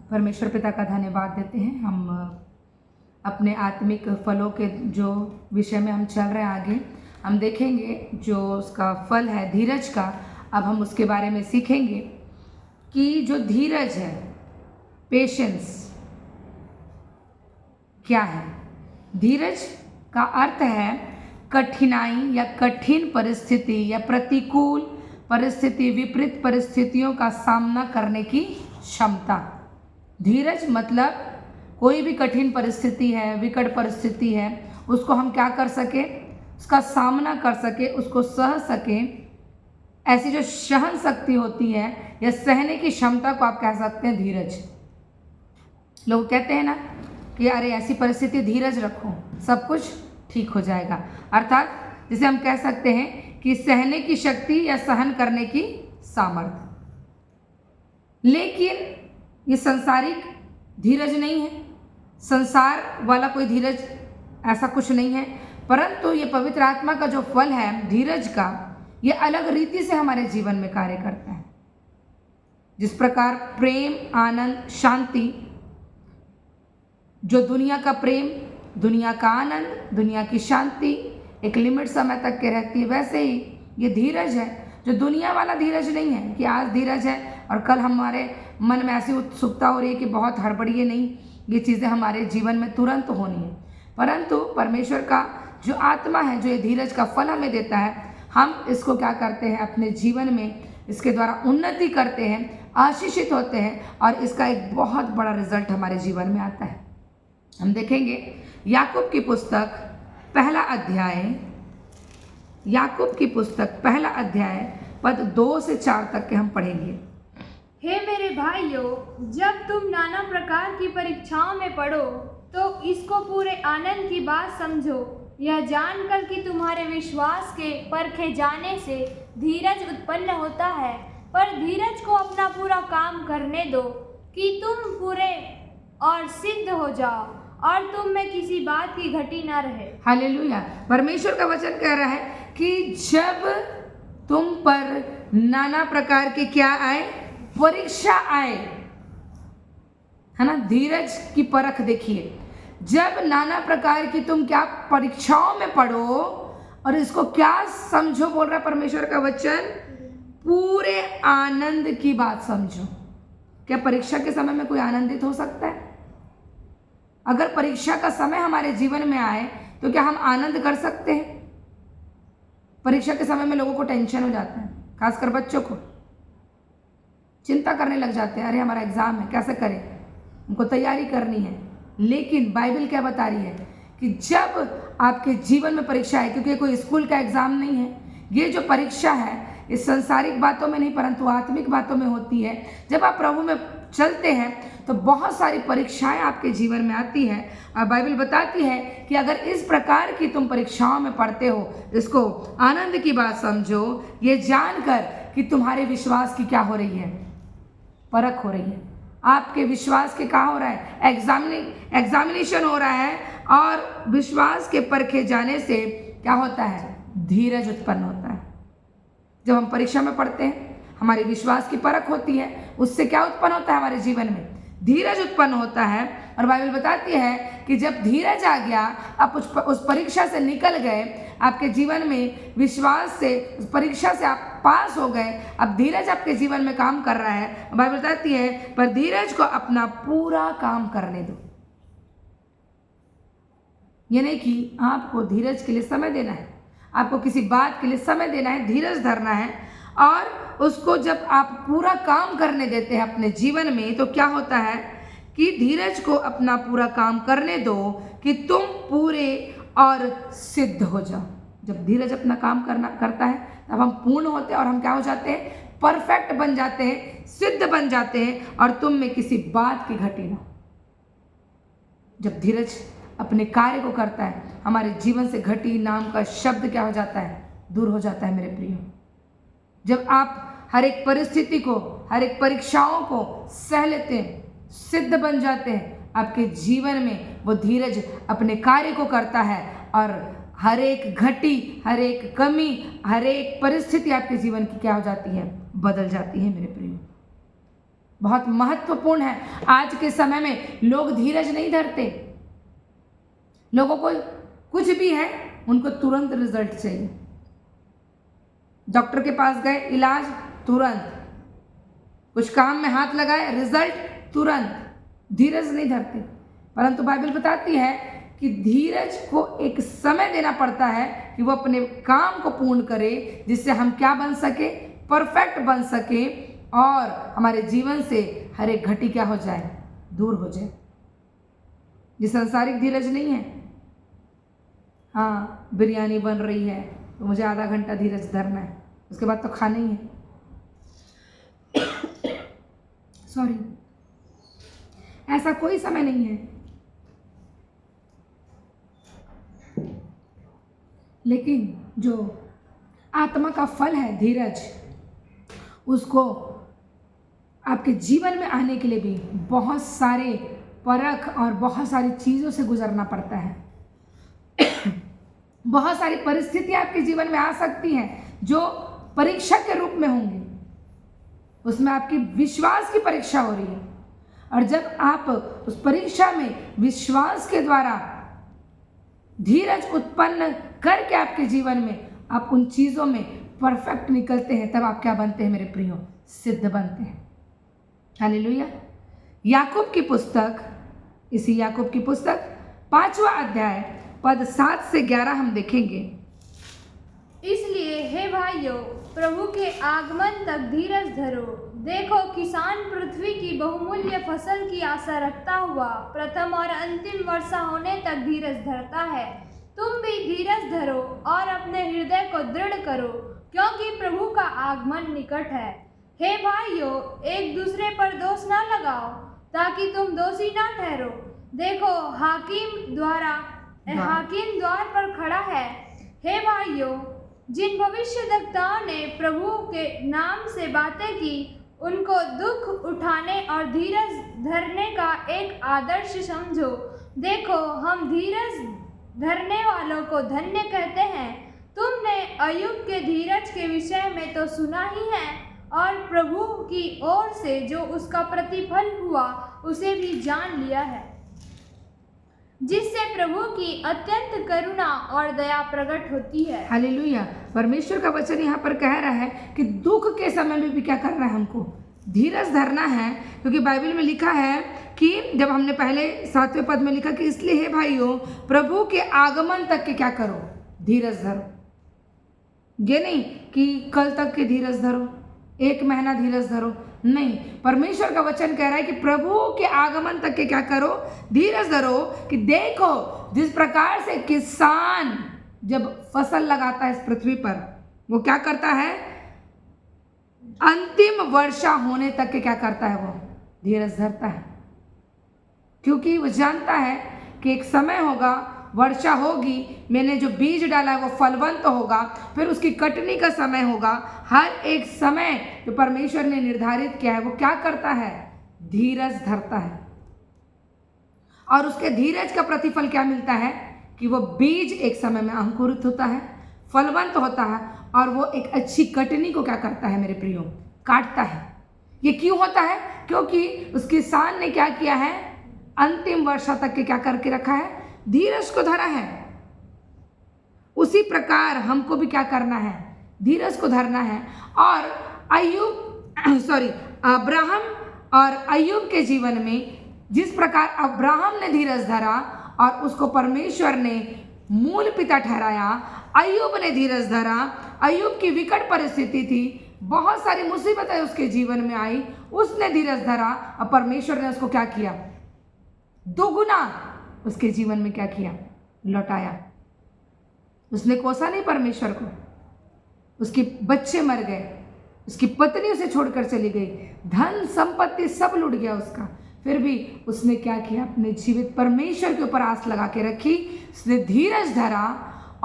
परमेश्वर पिता का धन्यवाद देते हैं। हम अपने आत्मिक फलों के जो विषय में हम चल रहे हैं, आगे हम देखेंगे जो उसका फल है धीरज का। अब हम उसके बारे में सीखेंगे कि जो धीरज है, पेशेंस क्या है। धीरज का अर्थ है कठिनाई या कठिन परिस्थिति या प्रतिकूल परिस्थिति, विपरीत परिस्थितियों का सामना करने की क्षमता। धीरज मतलब कोई भी कठिन परिस्थिति है, विकट परिस्थिति है, उसको हम क्या कर सके, उसका सामना कर सके, उसको सह सके। ऐसी जो सहन शक्ति होती है या सहने की क्षमता को आप कह सकते हैं धीरज। लोग कहते हैं ना कि अरे ऐसी परिस्थिति, धीरज रखो, सब कुछ ठीक हो जाएगा। अर्थात जिसे हम कह सकते हैं कि सहने की शक्ति या सहन करने की सामर्थ्य। लेकिन ये संसारिक धीरज नहीं है, संसार वाला कोई धीरज ऐसा कुछ नहीं है, परंतु ये पवित्र आत्मा का जो फल है धीरज का, ये अलग रीति से हमारे जीवन में कार्य करता है। जिस प्रकार प्रेम, आनंद, शांति, जो दुनिया का प्रेम, दुनिया का आनंद, दुनिया की शांति एक लिमिट समय तक के रहती है, वैसे ही ये धीरज है जो दुनिया वाला धीरज नहीं है कि आज धीरज है और कल हमारे मन में ऐसी उत्सुकता हो रही है कि बहुत हड़बड़िए नहीं, ये चीज़ें हमारे जीवन में तुरंत होनी है। परंतु परमेश्वर का जो आत्मा है, जो ये धीरज का फल हमें देता है, हम इसको क्या करते हैं, अपने जीवन में इसके द्वारा उन्नति करते हैं, आशीषित होते हैं और इसका एक बहुत बड़ा रिजल्ट हमारे जीवन में आता है। हम देखेंगे याकूब की पुस्तक पहला अध्याय, याकूब की पुस्तक पहला अध्याय पद 2 से 4 तक के हम पढ़ेंगे। हे मेरे भाइयों, जब तुम नाना प्रकार की परीक्षाओं में पड़ो तो इसको पूरे आनंद की बात समझो, यह जानकर कि तुम्हारे विश्वास के परखे जाने से धीरज उत्पन्न होता है। पर धीरज को अपना पूरा काम करने दो कि तुम पूरे और सिद्ध हो जाओ और तुम में किसी बात की घटी न रहे। हालेलुया। परमेश्वर का वचन कह रहा है कि जब तुम पर नाना प्रकार की क्या आए, परीक्षा आए, है ना, धीरज की परख देखिए। जब नाना प्रकार की तुम क्या परीक्षाओं में पढ़ो, और इसको क्या समझो, बोल रहा है परमेश्वर का वचन, पूरे आनंद की बात समझो। क्या परीक्षा के समय में कोई आनंदित हो सकता है? अगर परीक्षा का समय हमारे जीवन में आए तो क्या हम आनंद कर सकते हैं? परीक्षा के समय में लोगों को टेंशन हो जाता है, खासकर बच्चों को चिंता करने लग जाते हैं, अरे हमारा एग्जाम है, कैसे करें, हमको तैयारी करनी है। लेकिन बाइबल क्या बता रही है कि जब आपके जीवन में परीक्षा है, क्योंकि कोई स्कूल का एग्जाम नहीं है, ये जो परीक्षा है इस संसारिक बातों में नहीं परंतु आत्मिक बातों में होती है। जब आप प्रभु में चलते हैं तो बहुत सारी परीक्षाएं आपके जीवन में आती हैं और बाइबल बताती है कि अगर इस प्रकार की तुम परीक्षाओं में पढ़ते हो, इसको आनंद की बात समझो, ये जानकर कि तुम्हारे विश्वास की क्या हो रही है, परख हो रही है। आपके विश्वास के क्या हो रहा है, एग्जामिनेशन हो रहा है, और विश्वास के परखे जाने से क्या होता है, धीरज उत्पन्न होता है। जब हम परीक्षा में पढ़ते हैं, हमारे विश्वास की परख होती है, उससे क्या उत्पन्न होता है हमारे जीवन में, धीरज उत्पन्न होता है। और बाइबल बताती है कि जब धीरज आ गया, आप उस परीक्षा से निकल गए, आपके जीवन में विश्वास से उस परीक्षा से आप पास हो गए, अब धीरज आपके जीवन में काम कर रहा है। बाइबल बताती है पर धीरज को अपना पूरा काम करने दो। ये नहीं कि आपको धीरज के लिए समय देना है, आपको किसी बात के लिए समय देना है, धीरज धरना है, और उसको जब आप पूरा काम करने देते हैं अपने जीवन में, तो क्या होता है कि धीरज को अपना पूरा काम करने दो कि तुम पूरे और सिद्ध हो जाओ। जब धीरज अपना काम करता है तब हम पूर्ण होते हैं और हम क्या हो जाते हैं, परफेक्ट बन जाते हैं, सिद्ध बन जाते हैं, और तुम में किसी बात की घटी ना। जब धीरज अपने कार्य को करता है, हमारे जीवन से घटी नाम का शब्द क्या हो जाता है, दूर हो जाता है मेरे प्रियो। जब आप हर एक परिस्थिति को, हर एक परीक्षाओं को सह लेते हैं, सिद्ध बन जाते हैं, आपके जीवन में वो धीरज अपने कार्य को करता है और हर एक घटी, हर एक कमी, हर एक परिस्थिति आपके जीवन की क्या हो जाती है, बदल जाती है मेरे प्रियो। बहुत महत्वपूर्ण है। आज के समय में लोग धीरज नहीं धरते। लोगों को कुछ भी है, उनको तुरंत रिजल्ट चाहिए। डॉक्टर के पास गए, इलाज तुरंत, कुछ काम में हाथ लगाए, रिजल्ट तुरंत। धीरज नहीं धरते। परंतु बाइबल बताती है कि धीरज को एक समय देना पड़ता है कि वो अपने काम को पूर्ण करे, जिससे हम क्या बन सके, परफेक्ट बन सके और हमारे जीवन से हर एक घटी क्या हो जाए, दूर हो जाए। ये सांसारिक धीरज नहीं है। हाँ, बिरयानी बन रही है तो मुझे आधा घंटा धीरज धरना है, उसके बाद तो खाना ही है। सॉरी, ऐसा कोई समय नहीं है। लेकिन जो आत्मा का फल है धीरज, उसको आपके जीवन में आने के लिए भी बहुत सारे परख और बहुत सारी चीज़ों से गुजरना पड़ता है। बहुत सारी परिस्थितियां आपके जीवन में आ सकती हैं जो परीक्षा के रूप में होंगी। उसमें आपकी विश्वास की परीक्षा हो रही है, और जब आप उस परीक्षा में विश्वास के द्वारा धीरज उत्पन्न करके आपके जीवन में आप उन चीज़ों में परफेक्ट निकलते हैं, तब आप क्या बनते हैं मेरे प्रियो, सिद्ध बनते हैं। हालेलुया। याकूब की पुस्तक, इसी याकूब की पुस्तक 5वां अध्याय पद 7 से 11 हम देखेंगे। इसलिए हे भाइयों, प्रभु के आगमन तक धीरज धरो। देखो, किसान पृथ्वी की बहुमूल्य फसल की आशा रखता हुआ प्रथम और अंतिम वर्षा होने तक धीरज धरता है। तुम भी धीरज धरो और अपने हृदय को दृढ़ करो, क्योंकि प्रभु का आगमन निकट है। हे भाइयों, एक दूसरे पर दोष न लगाओ, ताकि तुम दोषी न ठहरो। देखो, हाकिम द्वार पर खड़ा है। हे भाइयों, जिन भविष्यद्वक्ताओं ने प्रभु के नाम से बातें की, उनको दुख उठाने और धीरज धरने का एक आदर्श समझो। देखो, हम धीरज धरने वालों को धन्य कहते हैं। तुमने अय्यूब के धीरज के विषय में तो सुना ही है, और प्रभु की ओर से जो उसका प्रतिफल हुआ उसे भी जान लिया है, जिससे प्रभु की अत्यंत करुणा और दया प्रकट होती है। हालेलुया। परमेश्वर का वचन यहाँ पर कह रहा है कि दुख के समय में भी क्या करना है, हमको धीरज धरना है। क्योंकि बाइबल में लिखा है कि जब हमने पहले 7वें पद में लिखा कि इसलिए हे भाइयों, प्रभु के आगमन तक के क्या करो, धीरज धरो। ये नहीं कि कल तक के धीरज धरो, 1 महीना धीरज धरो, नहीं। परमेश्वर का वचन कह रहा है कि प्रभु के आगमन तक के क्या करो, धीरज धरो। कि देखो, जिस प्रकार से किसान जब फसल लगाता है इस पृथ्वी पर, वो क्या करता है, अंतिम वर्षा होने तक के क्या करता है, वो धीरज धरता है। क्योंकि वो जानता है कि एक समय होगा, वर्षा होगी, मैंने जो बीज डाला है वो फलवंत होगा, फिर उसकी कटनी का समय होगा। हर एक समय जो परमेश्वर ने निर्धारित किया है, वो क्या करता है, धीरज धरता है। और उसके धीरज का प्रतिफल क्या मिलता है कि वो बीज एक समय में अंकुरित होता है, फलवंत होता है, और वो एक अच्छी कटनी को क्या करता है मेरे प्रियो, काटता है। ये क्यों होता है? क्योंकि उस किसान ने क्या किया है, अंतिम वर्षा तक के क्या करके रखा है, धीरज को धरा है। उसी प्रकार हमको भी क्या करना है, धीरज को धरना है। और अब्राहम और अय्यूब के जीवन में जिस प्रकार अब्राहम ने धीरज धरा और उसको परमेश्वर ने मूल पिता ठहराया, अय्यूब ने धीरज धरा। अय्यूब की विकट परिस्थिति थी, बहुत सारी मुसीबतें उसके जीवन में आई, उसने धीरज धरा और परमेश्वर ने उसको क्या किया, दोगुना उसके जीवन में क्या किया, लौटाया। उसने कोसा नहीं परमेश्वर को, उसके बच्चे मर गए, उसकी पत्नी उसे छोड़कर चली गई, धन संपत्ति सब लुट गया उसका, फिर भी उसने क्या किया, अपने जीवित परमेश्वर के ऊपर आस लगा के रखी। उसने धीरज धरा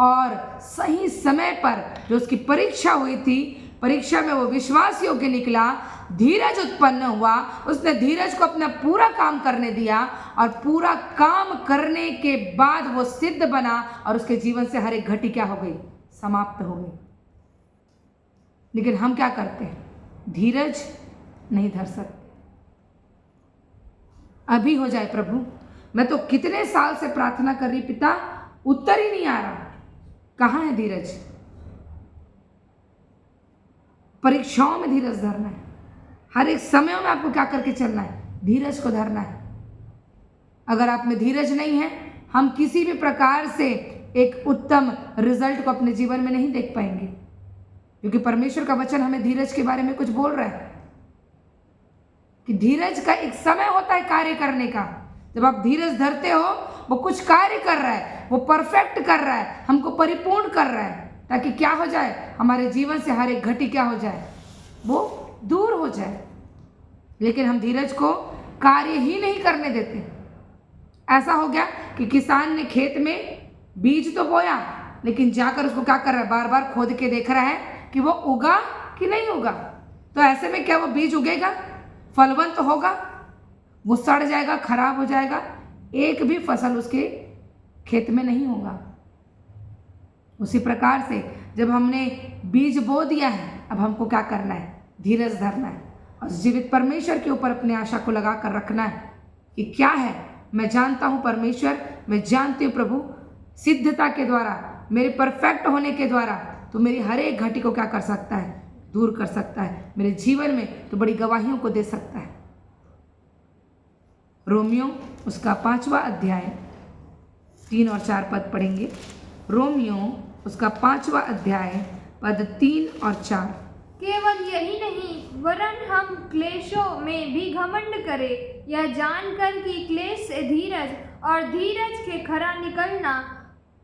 और सही समय पर जो उसकी परीक्षा हुई थी, परीक्षा में वो विश्वास योग्य निकला, धीरज उत्पन्न हुआ। उसने धीरज को अपना पूरा काम करने दिया और पूरा काम करने के बाद वो सिद्ध बना और उसके जीवन से हर एक घटी क्या हो गई, समाप्त हो गई। लेकिन हम क्या करते हैं, धीरज नहीं धर सकते। अभी हो जाए प्रभु। मैं तो कितने साल से प्रार्थना कर रही पिता, उत्तर ही नहीं आ रहा। कहाँ है धीरज? परीक्षाओं में धीरज धरना है। हर एक समय में आपको क्या करके चलना है? धीरज को धरना है। अगर आप में धीरज नहीं है, हम किसी भी प्रकार से एक उत्तम रिजल्ट को अपने जीवन में नहीं देख पाएंगे, क्योंकि परमेश्वर का वचन हमें धीरज के बारे में कुछ बोल रहा है कि धीरज का एक समय होता है कार्य करने का। जब आप धीरज धरते हो, वो कुछ कार्य कर रहा है, वो परफेक्ट कर रहा है, हमको परिपूर्ण कर रहा है, ताकि क्या हो जाए, हमारे जीवन से हर एक घटी क्या हो जाए, वो दूर हो जाए। लेकिन हम धीरज को कार्य ही नहीं करने देते। ऐसा हो गया कि किसान ने खेत में बीज तो बोया, लेकिन जाकर उसको क्या कर रहा है, बार बार खोद के देख रहा है कि वो उगा कि नहीं उगा। तो ऐसे में क्या वो बीज उगेगा, फलवंत होगा? वो सड़ जाएगा, खराब हो जाएगा, एक भी फसल उसके खेत में नहीं होगा। उसी प्रकार से जब हमने बीज बो दिया है, अब हमको क्या करना है? धीरज धरना है और जीवित परमेश्वर के ऊपर अपनी आशा को लगा कर रखना है कि क्या है, मैं जानता हूँ परमेश्वर, मैं जानती हूँ प्रभु, सिद्धता के द्वारा, मेरे परफेक्ट होने के द्वारा तो मेरी हर एक घटी को क्या कर सकता है, दूर कर सकता है। मेरे जीवन में तो बड़ी गवाहियों को दे सकता है। रोमियो उसका 5वां अध्याय 3 और 4 पद पढ़ेंगे। रोमियो उसका 5वां अध्याय पद 3 और 4। केवल यही नहीं, वरन हम क्लेशों में भी घमंड करें, यह जानकर कि क्लेश से धीरज और धीरज के खरा निकलना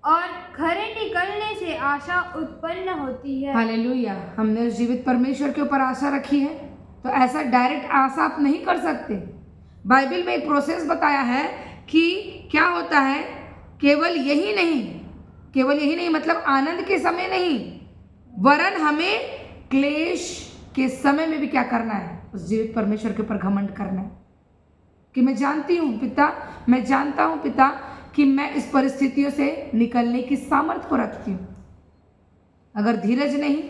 और खरे निकलने से आशा उत्पन्न होती है। हालेलुया। हमने उस जीवित परमेश्वर के ऊपर आशा रखी है, तो ऐसा डायरेक्ट आशा आप नहीं कर सकते। बाइबल में एक प्रोसेस बताया है कि क्या होता है, केवल यही नहीं मतलब आनंद के समय नहीं, वरन हमें क्लेश के समय में भी क्या करना है, उस जीवित परमेश्वर के ऊपर घमंड करना है कि मैं जानती हूँ पिता, मैं जानता हूँ पिता कि मैं इस परिस्थितियों से निकलने की सामर्थ्य को रखती हूँ। अगर धीरज नहीं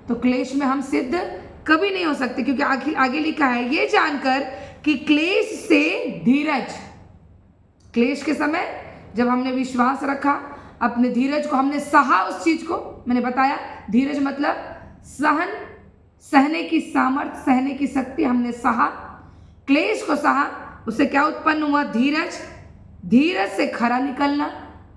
तो क्लेश में हम सिद्ध कभी नहीं हो सकते, क्योंकि आगे लिखा है ये जानकर कि क्लेश से धीरज। क्लेश के समय जब हमने विश्वास रखा, अपने धीरज को हमने सहा, उस चीज को मैंने बताया, धीरज मतलब सहने की सामर्थ्य, सहने की शक्ति, हमने सहा, क्लेश को सहा, उससे क्या उत्पन्न हुआ, धीरज। धीरज से खरा निकलना,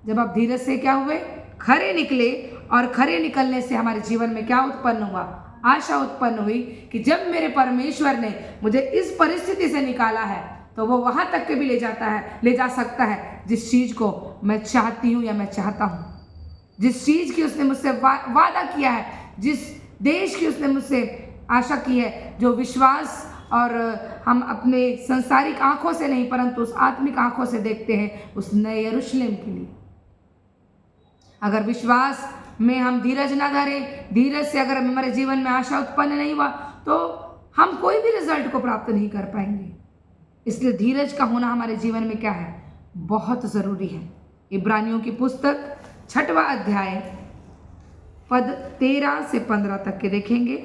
जब आप धीरज से क्या हुए, खरे निकले, और खरे निकलने से हमारे जीवन में क्या उत्पन्न हुआ, आशा उत्पन्न हुई कि जब मेरे परमेश्वर ने मुझे इस परिस्थिति से निकाला है तो वो वहां तक के भी ले जा सकता है जिस चीज को मैं चाहती हूँ या मैं चाहता हूँ, जिस चीज की उसने मुझसे वादा किया है, जिस देश की उसने मुझसे आशा की है, जो विश्वास और हम अपने संसारिक आंखों से नहीं परंतु उस आत्मिक आंखों से देखते हैं, उस नए यरूशलेम के लिए। अगर विश्वास में हम धीरज ना धरें, धीरज से अगर हमारे जीवन में आशा उत्पन्न नहीं हुआ, तो हम कोई भी रिजल्ट को प्राप्त नहीं कर पाएंगे। इसलिए धीरज का होना हमारे जीवन में क्या है, बहुत ज़रूरी है। इब्रानियों की पुस्तक 6वां अध्याय पद 13 से 15 तक के देखेंगे।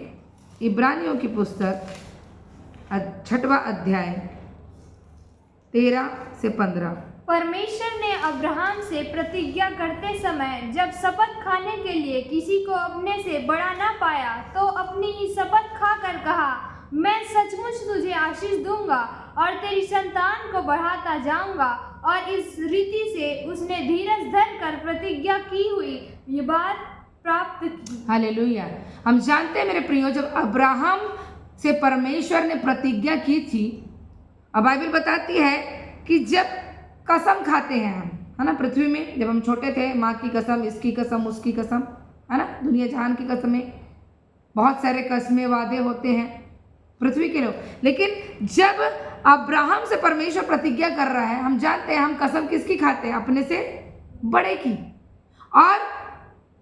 इब्रानियों की पुस्तक 6वां अध्याय 13 से 15। परमेश्वर ने अब्राहम से प्रतिज्ञा करते समय जब शपथ खाने के लिए किसी को अपने से बड़ा ना पाया, तो अपनी ही शपथ खाकर कहा, मैं सचमुच तुझे आशीष दूंगा और तेरी संतान को बढ़ाता जाऊंगा। और इस रीति से उसने धीरज धर कर प्रतिज्ञा की हुई ये बात प्राप्त की। हालेलुया। हम जानते हैं मेरे प्रियो, जब अब्राहम से परमेश्वर ने प्रतिज्ञा की थी, अब बाइबल बताती है कि जब कसम खाते हैं हम, है ना, पृथ्वी में जब हम छोटे थे, माँ की कसम, इसकी कसम, उसकी कसम, है ना, दुनिया जहान की कसमें, बहुत सारे कसमें वादे होते हैं पृथ्वी के लोग। लेकिन जब अब्राहम से परमेश्वर प्रतिज्ञा कर रहा है, हम जानते हैं हम कसम किसकी खाते हैं, अपने से बड़े की, और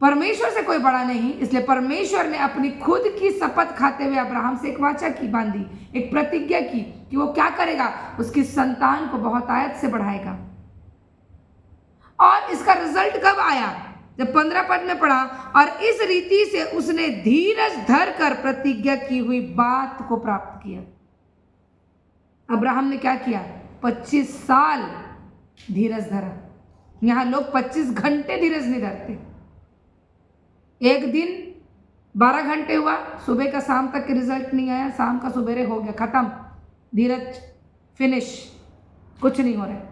परमेश्वर से कोई बड़ा नहीं। इसलिए परमेश्वर ने अपनी खुद की शपथ खाते हुए अब्राहम से एक वाचा की, बांधी, एक प्रतिज्ञा की कि वो क्या करेगा, उसकी संतान को बहुत आयत से बढ़ाएगा। और इसका रिजल्ट कब आया, जब 15 पद में पढ़ा, और इस रीति से उसने धीरज धर कर प्रतिज्ञा की हुई बात को प्राप्त किया। अब्राहम ने क्या किया, 25 साल धीरज धरा। यहाँ लोग 25 घंटे धीरज नहीं धरते। एक दिन 12 घंटे हुआ, सुबह का शाम तक के रिजल्ट नहीं आया, शाम का सुबेरे हो गया, खत्म, धीरज फिनिश, कुछ नहीं हो रहा है।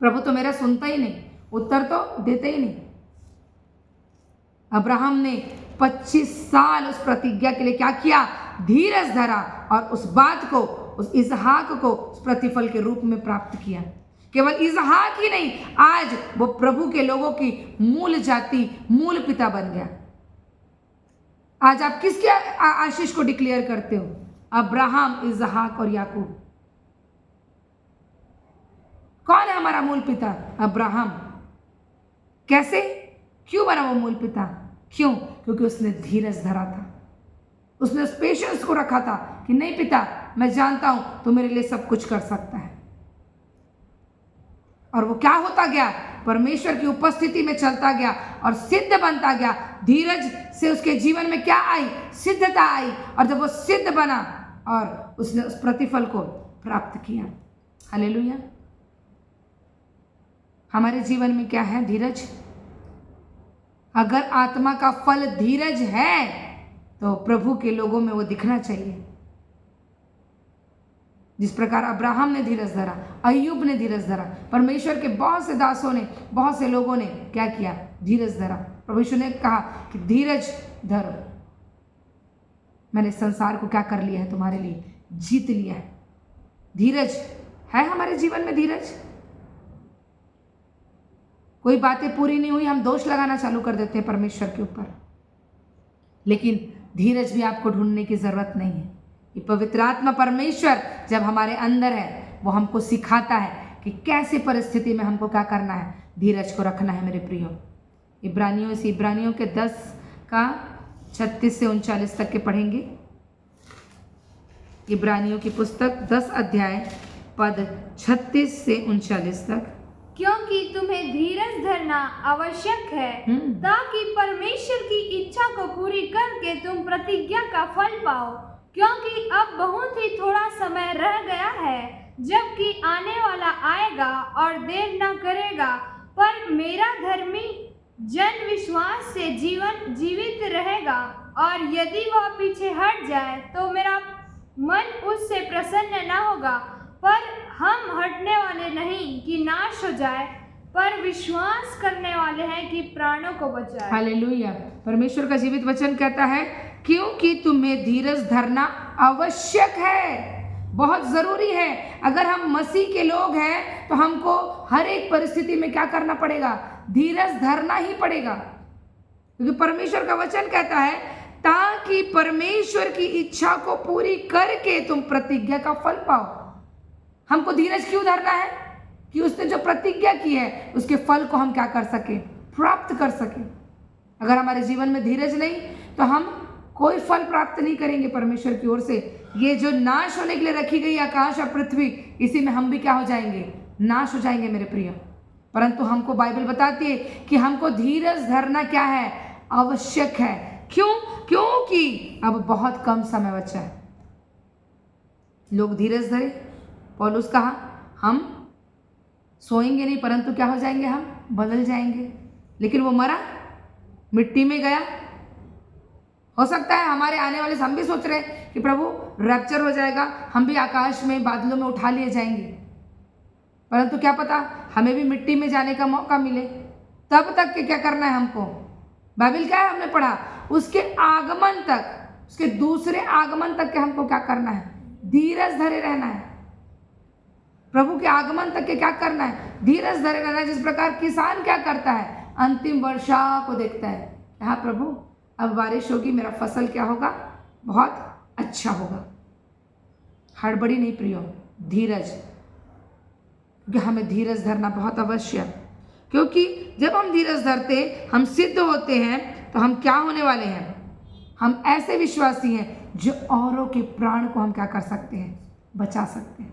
प्रभु तो मेरा सुनता ही नहीं, उत्तर तो देते ही नहीं। अब्राहम ने 25 साल उस प्रतिज्ञा के लिए क्या किया? धीरज धरा और उस बात को, उस इसहाक को उस प्रतिफल के रूप में प्राप्त किया। केवल इसहाक ही नहीं, आज वो प्रभु के लोगों की मूल जाति, मूल पिता बन गया। आज आप किसके आशीष को डिक्लेयर करते हो? अब्राहम, इसहाक और याकूब। कौन है हमारा मूल पिता? अब्राहम। कैसे, क्यों बना वो मूल पिता? क्यों? क्योंकि उसने धीरज धरा था, उसने उस पेशेंस को रखा था कि नहीं पिता, मैं जानता हूं तू मेरे लिए सब कुछ कर सकता है। और वो क्या होता गया? परमेश्वर की उपस्थिति में चलता गया और सिद्ध बनता गया। धीरज से उसके जीवन में क्या आई? सिद्धता आई। और जब वो सिद्ध बना और उसने उस प्रतिफल को प्राप्त किया। हालेलुया। हमारे जीवन में क्या है? धीरज। अगर आत्मा का फल धीरज है तो प्रभु के लोगों में वो दिखना चाहिए। जिस प्रकार अब्राहम ने धीरज धरा, अय्यूब ने धीरज धरा, परमेश्वर के बहुत से दासों ने, बहुत से लोगों ने क्या किया? धीरज धरा। परमेश्वर ने कहा कि धीरज धरो, मैंने संसार को क्या कर लिया है? तुम्हारे लिए जीत लिया है। धीरज है हमारे जीवन में। धीरज, कोई बातें पूरी नहीं हुई, हम दोष लगाना चालू कर देते हैं परमेश्वर के ऊपर। लेकिन धीरज भी आपको ढूंढने की जरूरत नहीं है। ये पवित्र आत्मा परमेश्वर जब हमारे अंदर है, वो हमको सिखाता है कि कैसी परिस्थिति में हमको क्या करना है, धीरज को रखना है। मेरे प्रियो, इब्रानियों के 10 का 36 से 39 तक के पढ़ेंगे। इब्रानियों की पुस्तक 10 अध्याय पद 36 से 39 तक। क्योंकि तुम्हें धीरज धरना आवश्यक है ताकि परमेश्वर की इच्छा को पूरी करके तुम प्रतिज्ञा का फल पाओ। क्योंकि अब बहुत ही थोड़ा समय रह गया है, जबकि आने वाला आएगा और देर न करेगा। पर मेरा धर्मी जन विश्वास से जीवित रहेगा, और यदि वह पीछे हट जाए तो मेरा मन उससे प्रसन्न न होगा। पर हम हटने वाले नहीं कि नाश हो जाए, पर विश्वास करने वाले हैं कि प्राणों को बचाए। हालेलुया। परमेश्वर का जीवित वचन कहता है क्योंकि तुम्हें धीरज धरना आवश्यक है, बहुत जरूरी है। अगर हम मसीह के लोग हैं तो हमको हर एक परिस्थिति में क्या करना पड़ेगा? धीरज धरना ही पड़ेगा। क्योंकि परमेश्वर का वचन कहता है ताकि परमेश्वर की इच्छा को पूरी करके तुम प्रतिज्ञा का फल पाओ। हमको धीरज क्यों धरना है? कि उसने जो प्रतिज्ञा की है उसके फल को हम क्या कर सके? प्राप्त कर सके। अगर हमारे जीवन में धीरज नहीं तो हम कोई फल प्राप्त नहीं करेंगे परमेश्वर की ओर से। ये जो नाश होने के लिए रखी गई आकाश और पृथ्वी, इसी में हम भी क्या हो जाएंगे? नाश हो जाएंगे मेरे प्रिय। परंतु हमको बाइबल बताती है कि हमको धीरज धरना क्या है? आवश्यक है। क्यों? क्योंकि अब बहुत कम समय बचा है। लोग धीरज धरे। पौलुस कहा हम सोएंगे नहीं, परंतु क्या हो जाएंगे? हम बदल जाएंगे। लेकिन वो मरा, मिट्टी में गया। हो सकता है हमारे आने वाले हम भी सोच रहे हैं कि प्रभु रैप्चर हो जाएगा, हम भी आकाश में बादलों में उठा लिए जाएंगे, परंतु क्या पता हमें भी मिट्टी में जाने का मौका मिले। तब तक के क्या करना है हमको? बाइबल क्या है हमने पढ़ा? उसके आगमन तक, उसके दूसरे आगमन तक के हमको क्या करना है? धीरज धरे रहना है। प्रभु के आगमन तक के क्या करना है? धीरज धरे रहना है। जिस प्रकार किसान क्या करता है? अंतिम वर्षा को देखता है, हाँ प्रभु अब बारिश होगी, मेरा फसल क्या होगा? बहुत अच्छा होगा। हड़बड़ी नहीं प्रियो, धीरज। क्योंकि हमें धीरज धरना बहुत आवश्यक। क्योंकि जब हम धीरज धरते, हम सिद्ध होते हैं, तो हम क्या होने वाले हैं? हम ऐसे विश्वासी हैं जो औरों के प्राण को हम क्या कर सकते हैं? बचा सकते हैं।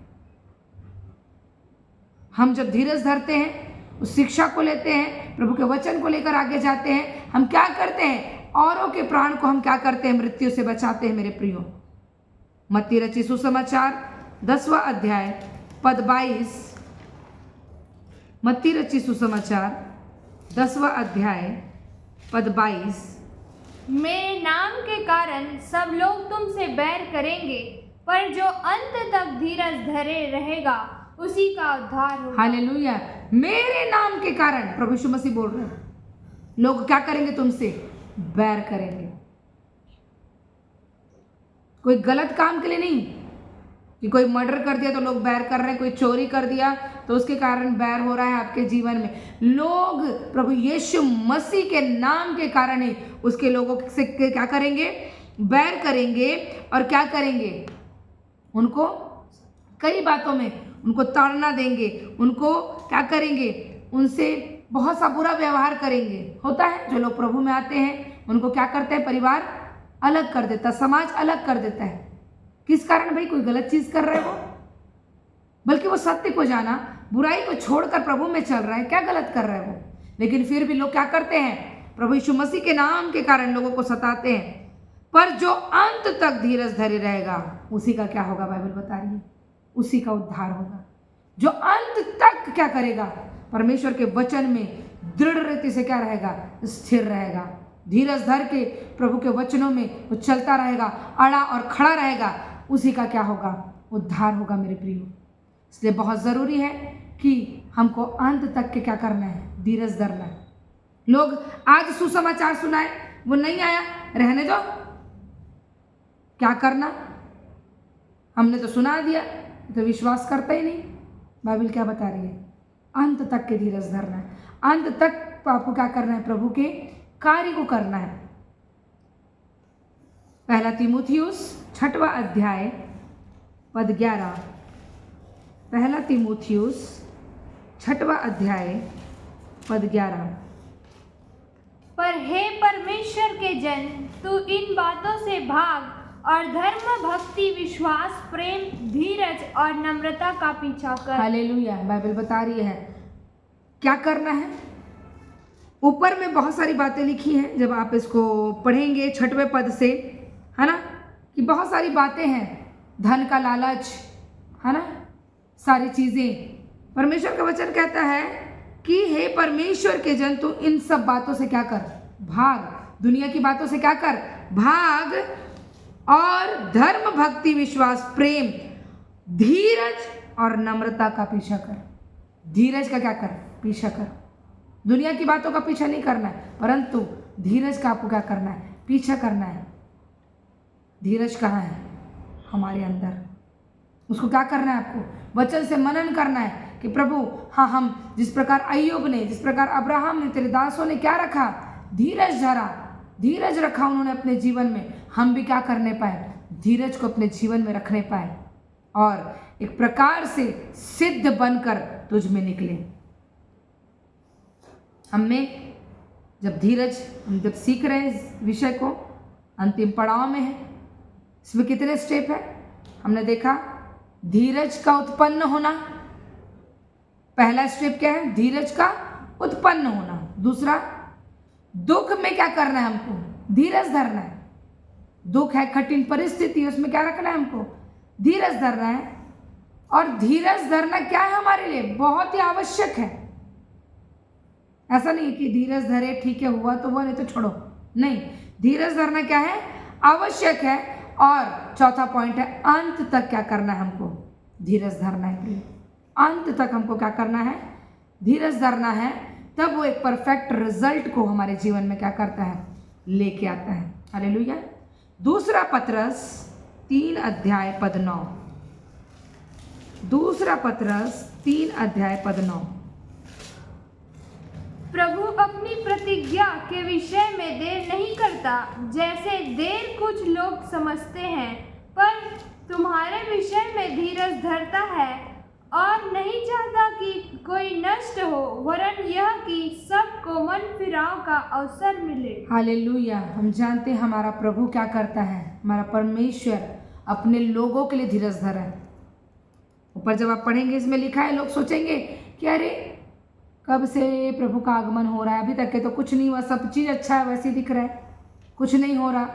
हम जब धीरज धरते हैं, उस शिक्षा को लेते हैं, प्रभु के वचन को लेकर आगे जाते हैं, हम क्या करते हैं? औरों के प्राण को हम क्या करते हैं? मृत्यु से बचाते हैं मेरे प्रियो। मत्ती रचित सुसमाचार 10वां अध्याय पद 22, मत्ती रची सुसमाचार 10वां अध्याय पद 22। मेरे नाम के कारण सब लोग तुमसे बैर करेंगे, पर जो अंत तक धीरज धरे रहेगा उसी का उद्धार होगा। हालेलुया। मेरे नाम के कारण, प्रभु यीशु मसीह बोल रहे हैं, लोग क्या करेंगे? तुमसे बैर करेंगे। कोई गलत काम के लिए नहीं कि कोई मर्डर कर दिया तो लोग बैर कर रहे हैं, कोई चोरी कर दिया तो उसके कारण बैर हो रहा है आपके जीवन में। लोग प्रभु यीशु मसीह के नाम के कारण ही उसके लोगों से क्या करेंगे? बैर करेंगे। और क्या करेंगे? उनको कई बातों में उनको ताड़ना देंगे, उनको क्या करेंगे? उनसे बहुत सा बुरा व्यवहार करेंगे। होता है जो लोग प्रभु में आते हैं उनको क्या करते हैं? परिवार अलग कर देता, समाज अलग कर देता है। किस कारण? भाई कोई गलत चीज कर रहा है वो, बल्कि वो सत्य को जाना, बुराई को छोड़कर प्रभु में चल रहा है, क्या गलत कर रहा है वो, लेकिन फिर भी लोग क्या करते हैं? प्रभु यीशु मसीह के नाम के कारण लोगों को सताते हैं। पर जो अंत तक धीरज धरे रहेगा उसी का क्या होगा? बाइबल बता रही है, उसी का उद्धार होगा। जो अंत तक क्या करेगा? परमेश्वर के वचन में दृढ़ रीति से क्या रहेगा? स्थिर रहेगा। धीरज धर के प्रभु के वचनों में वो चलता रहेगा, अड़ा और खड़ा रहेगा, उसी का क्या होगा? उद्धार होगा मेरे प्रियो। इसलिए बहुत ज़रूरी है कि हमको अंत तक के क्या करना है? धीरज धरना है। लोग आज सुसमाचार सुनाए, वो नहीं आया, रहने दो, क्या करना? हमने तो सुना दिया, तो विश्वास करता ही नहीं। बाइबल क्या बता रही है? अंत तक के धीरज धरना है। अंत तक आपको क्या करना है? प्रभु के कार्य को करना है। पहला तीमुथियुस 6वां अध्याय पद 11। पहला तीमुथियुस 6वां अध्याय पद 11। पर हे परमेश्वर के जन, तू इन बातों से भाग और धर्म, भक्ति, विश्वास, प्रेम, धीरज और नम्रता का पीछा कर। हालेलुया। बाइबल बता रही है क्या करना है। ऊपर में बहुत सारी बातें लिखी हैं, जब आप इसको पढ़ेंगे 6वें पद से, है ना, कि बहुत सारी बातें हैं। धन का लालच, है ना, सारी चीज़ें। परमेश्वर का वचन कहता है कि हे परमेश्वर के जन, तू इन सब बातों से क्या कर? भाग। दुनिया की बातों से क्या कर? भाग। और धर्म, भक्ति, विश्वास, प्रेम, धीरज और नम्रता का पीछा कर। धीरज का क्या कर? पीछा कर। दुनिया की बातों का पीछा नहीं करना है, परंतु धीरज का आपको क्या करना है? पीछा करना है। धीरज कहाँ है? हमारे अंदर। उसको क्या करना है? आपको वचन से मनन करना है कि प्रभु, हाँ, हम जिस प्रकार अय्यूब ने, जिस प्रकार अब्राहम ने, तेरे दासों ने क्या रखा? धीरज धरा, धीरज रखा उन्होंने अपने जीवन में। हम भी क्या करने पाए? धीरज को अपने जीवन में रखने पाए और एक प्रकार से सिद्ध बनकर तुझ में निकले। हमें जब धीरज, हम जब सीख रहे हैं इस विषय को, अंतिम पड़ाव में है। इसमें कितने स्टेप है? हमने देखा धीरज का उत्पन्न होना। पहला स्टेप क्या है? धीरज का उत्पन्न होना। दूसरा, दुख में क्या करना है? हमको धीरज धरना है। दुख है, कठिन परिस्थिति, उसमें क्या रखना है? हमको धीरज धरना है। और धीरज धरना क्या है हमारे लिए? बहुत ही आवश्यक है। ऐसा नहीं कि धीरज धरे, ठीक है, हुआ तो हुआ, नहीं तो छोड़ो, नहीं। धीरज धरना क्या है? आवश्यक है। और चौथा पॉइंट है, अंत तक क्या करना है? हमको धीरज धरना है। अंत तक हमको क्या करना है? धीरज धरना है। तब वो एक परफेक्ट रिजल्ट को हमारे जीवन में क्या करता है? लेके आता है। हालेलुया। दूसरा पतरस 3 अध्याय पद 9। दूसरा पतरस 3 अध्याय पद 9। प्रभु अपनी प्रतिज्ञा के विषय में देर नहीं करता, जैसे देर कुछ लोग समझते हैं, पर तुम्हारे विषय में धीरज धरता है और नहीं चाहता कि कोई नष्ट हो, वरन यह कि सबको मन फिराव का अवसर मिले। हालेलुया। हम जानते हैं हमारा प्रभु क्या करता है। हमारा परमेश्वर अपने लोगों के लिए धीरज धरा है। ऊपर जब आप पढ़ेंगे, इसमें लिखा है, लोग सोचेंगे कि अरे कब से प्रभु का आगमन हो रहा है, अभी तक के तो कुछ नहीं हुआ, सब चीज़ अच्छा है, वैसे ही दिख रहा है, कुछ नहीं हो रहा।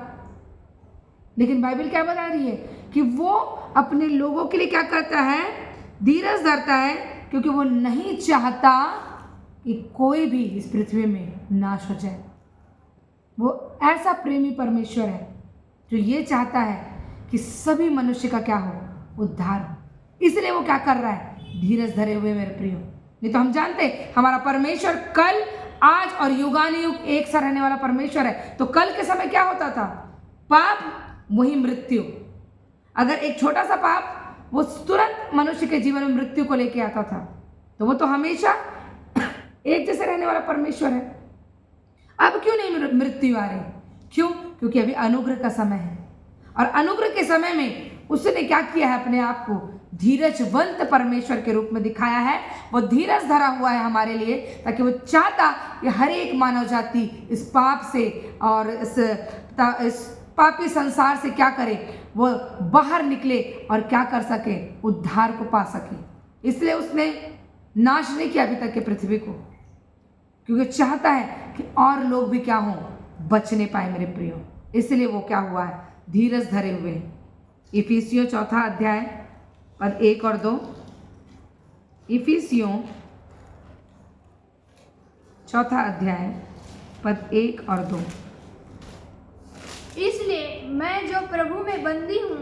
लेकिन बाइबल क्या बता रही है कि वो अपने लोगों के लिए क्या करता है? धीरज धरता है क्योंकि वो नहीं चाहता कि कोई भी इस पृथ्वी में नाश हो जाए। वो ऐसा प्रेमी परमेश्वर है जो ये चाहता है कि सभी मनुष्य का क्या हो, उद्धार हो। इसलिए वो क्या कर रहा है, धीरज धरे हुए मेरे प्रियो। नहीं तो हम जानते हैं हमारा परमेश्वर कल, आज और युगानुयुग एक सा रहने वाला परमेश्वर है। तो कल के समय क्या होता था, पाप वही मृत्यु। अगर एक छोटा सा पाप वो तुरंत मनुष्य के जीवन में मृत्यु को लेके आता था, तो वो तो हमेशा एक जैसे रहने वाला परमेश्वर है। अब क्यों नहीं मृत्यु आ रही? क्यों? क्योंकि अभी अनुग्रह का समय है, और अनुग्रह के समय में उसने क्या किया है, अपने आप को धीरजवंत परमेश्वर के रूप में दिखाया है। वो धीरज धरा हुआ है हमारे लिए, ताकि वो चाहता कि हर एक मानव जाति इस पाप से और इस पापी संसार से क्या करे, वो बाहर निकले और क्या कर सके, उद्धार को पा सके। इसलिए उसने नाश नहीं किया अभी तक के पृथ्वी को, क्योंकि चाहता है कि और लोग भी क्या हों, बचने पाए मेरे प्रियो। इसलिए वो क्या हुआ है, धीरज धरे हुए। इफिसियों 4 अध्याय पद 1 और 2। इफिसियों 4 अध्याय पद 1 और 2। इसलिए मैं जो प्रभु में बंदी हूँ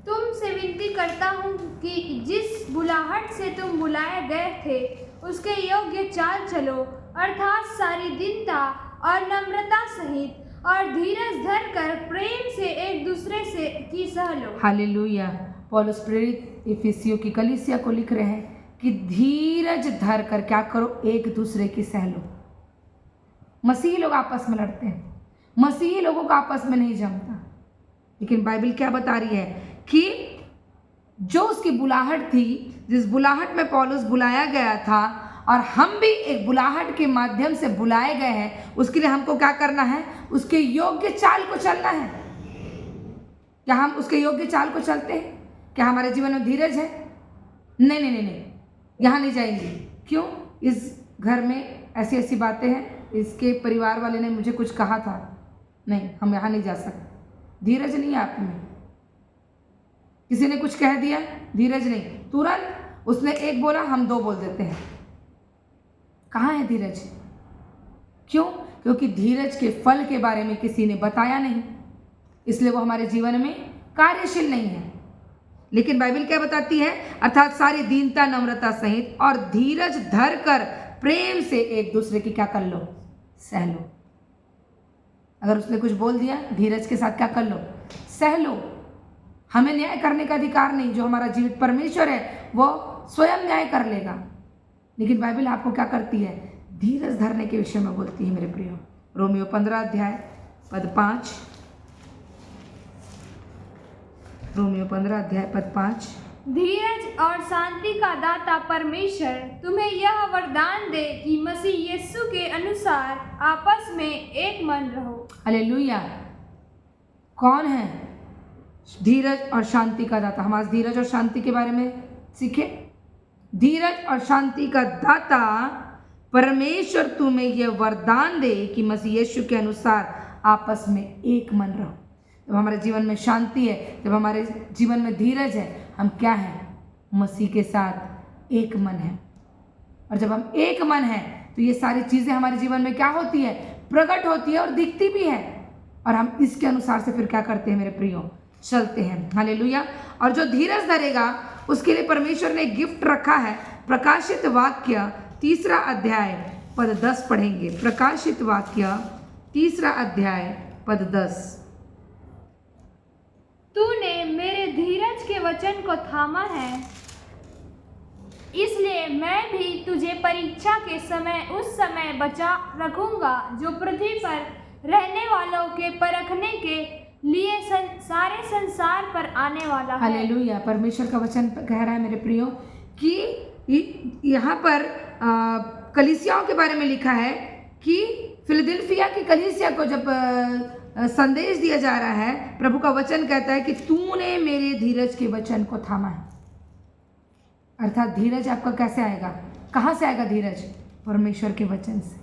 तुमसे विनती करता हूँ कि जिस बुलाहट से तुम बुलाए गए थे उसके योग्य चाल चलो, अर्थात सारी दीनता और नम्रता सहित, और धीरज धर कर प्रेम से एक दूसरे से की सह लो। हालेलुया। पौलुस प्रेरित इफिसियों की कलीसिया को लिख रहे हैं कि धीरज धर कर क्या करो, एक दूसरे की सह लो। मसीही लोग आपस में लड़ते हैं, मसीही लोगों का आपस में नहीं जमता, लेकिन बाइबल क्या बता रही है कि जो उसकी बुलाहट थी, जिस बुलाहट में पौलुस बुलाया गया था, और हम भी एक बुलाहट के माध्यम से बुलाए गए हैं, उसके लिए हमको क्या करना है, उसके योग्य चाल को चलना है। क्या हम उसके योग्य चाल को चलते हैं? क्या हमारे जीवन में धीरज है? नहीं नहीं नहीं नहीं, यहाँ नहीं जाएंगे। क्यों? इस घर में ऐसी ऐसी बातें हैं, इसके परिवार वाले ने मुझे कुछ कहा था, नहीं, हम यहाँ नहीं जा सकते। धीरज नहीं है आप में। किसी ने कुछ कह दिया, धीरज नहीं, तुरंत उसने एक बोला हम 2 बोल देते हैं। कहाँ है धीरज? क्यों? क्योंकि धीरज के फल के बारे में किसी ने बताया नहीं, इसलिए वो हमारे जीवन में कार्यशील नहीं है। लेकिन बाइबल क्या बताती है, अर्थात सारी दीनता नम्रता सहित और धीरज धर कर प्रेम से एक दूसरे की क्या कर लो, सह लो। अगर उसने कुछ बोल दिया, धीरज के साथ क्या कर लो, सह लो। हमें न्याय करने का अधिकार नहीं, जो हमारा जीवित परमेश्वर है वो स्वयं न्याय कर लेगा। लेकिन बाइबल आपको क्या करती है, धीरज धरने के विषय में बोलती है मेरे प्रियो। रोमियो 15 अध्याय पद 5। रोमियो 15 अध्याय पद 5। धीरज और शांति का दाता परमेश्वर तुम्हें यह वरदान दे कि मसीह यीशु के अनुसार आपस में एक मन रहो। हालेलुया। कौन है धीरज और शांति का दाता? हम आज धीरज और शांति के बारे में सीखे। धीरज और शांति का दाता परमेश्वर तुम्हें यह वरदान दे कि मसीह यीशु के अनुसार आपस में एक मन रहो। जब हमारे जीवन में शांति है, जब हमारे जीवन में धीरज है, हम क्या हैं, मसीह के साथ एक मन है। और जब हम एक मन हैं तो ये सारी चीज़ें हमारे जीवन में क्या होती है, प्रकट होती है और दिखती भी है, और हम इसके अनुसार से फिर क्या करते हैं मेरे प्रियो, चलते हैं। हालेलुया। और जो धीरज धरेगा उसके लिए परमेश्वर ने गिफ्ट रखा है। प्रकाशित वाक्य 3 अध्याय पद 10 पढ़ेंगे। प्रकाशित वाक्य 3 अध्याय पद 10। तूने मेरे धीरज के वचन को थामा है, इसलिए मैं भी तुझे परीक्षा के समय उस समय बचा रखूंगा जो पृथ्वी पर रहने वालों के परखने के लिए सारे संसार पर आने वाला है। हालेलुया। परमेश्वर का वचन कह रहा है मेरे प्रियो कि यहाँ पर कलीसियाओं के बारे में लिखा है कि फिलदिल्फिया की कलीसिया को जब संदेश दिया जा रहा है, प्रभु का वचन कहता है कि तूने मेरे धीरज के वचन को थामा है। अर्थात धीरज आपका कैसे आएगा, कहाँ से आएगा धीरज? परमेश्वर के वचन से।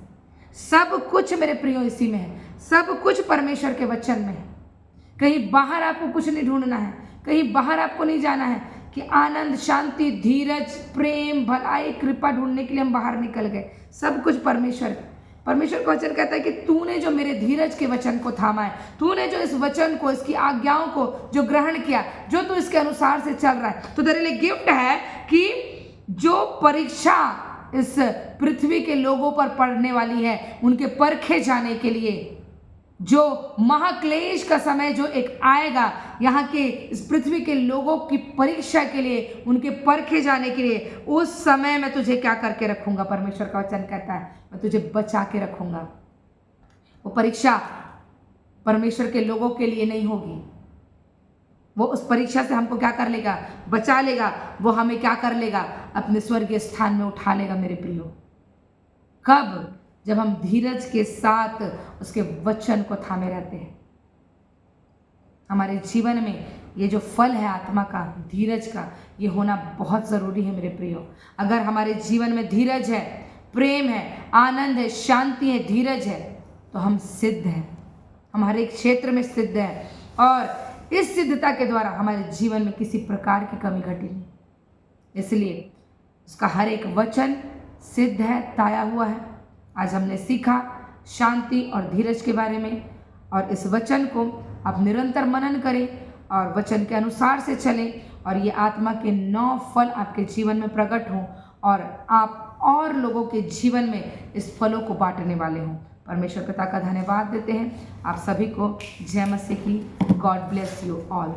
सब कुछ मेरे प्रियो इसी में है, सब कुछ परमेश्वर के वचन में है। कहीं बाहर आपको कुछ नहीं ढूंढना है, कहीं बाहर आपको नहीं जाना है कि आनंद, शांति, धीरज, प्रेम, भलाई, कृपा ढूंढने के लिए हम बाहर निकल गए। सब कुछ परमेश्वर का वचन कहता है कि तूने जो मेरे धीरज के वचन को थामा है, तूने जो इस वचन को, इसकी आज्ञाओं को जो ग्रहण किया, जो तू इसके अनुसार से चल रहा है, तो तेरे लिए गिफ्ट है कि जो परीक्षा इस पृथ्वी के लोगों पर पड़ने वाली है, उनके परखे जाने के लिए, जो महाक्लेश का समय जो एक आएगा, यहाँ के इस पृथ्वी के लोगों की परीक्षा के लिए, उनके परखे जाने के लिए, उस समय मैं तुझे क्या करके रखूंगा। परमेश्वर का वचन कहता है मैं तुझे बचा के रखूंगा। वो परीक्षा परमेश्वर के लोगों के लिए नहीं होगी, वो उस परीक्षा से हमको क्या कर लेगा, बचा लेगा। वो हमें क्या कर लेगा, अपने स्वर्गीय स्थान में उठा लेगा मेरे प्रियो। कब? जब हम धीरज के साथ उसके वचन को थामे रहते हैं। हमारे जीवन में ये जो फल है आत्मा का, धीरज का, ये होना बहुत ज़रूरी है मेरे प्रियो। अगर हमारे जीवन में धीरज है, प्रेम है, आनंद है, शांति है, धीरज है, तो हम सिद्ध हैं, हम हर एक क्षेत्र में सिद्ध हैं, और इस सिद्धता के द्वारा हमारे जीवन में किसी प्रकार की कमी घटी नहीं। इसलिए उसका हर एक वचन सिद्ध है, ताया हुआ है। आज हमने सीखा शांति और धीरज के बारे में, और इस वचन को आप निरंतर मनन करें और वचन के अनुसार से चलें, और ये आत्मा के 9 फल आपके जीवन में प्रकट हों, और आप और लोगों के जीवन में इस फलों को बांटने वाले हों। परमेश्वर पिता का धन्यवाद देते हैं। आप सभी को जय मसीह की। God bless you all.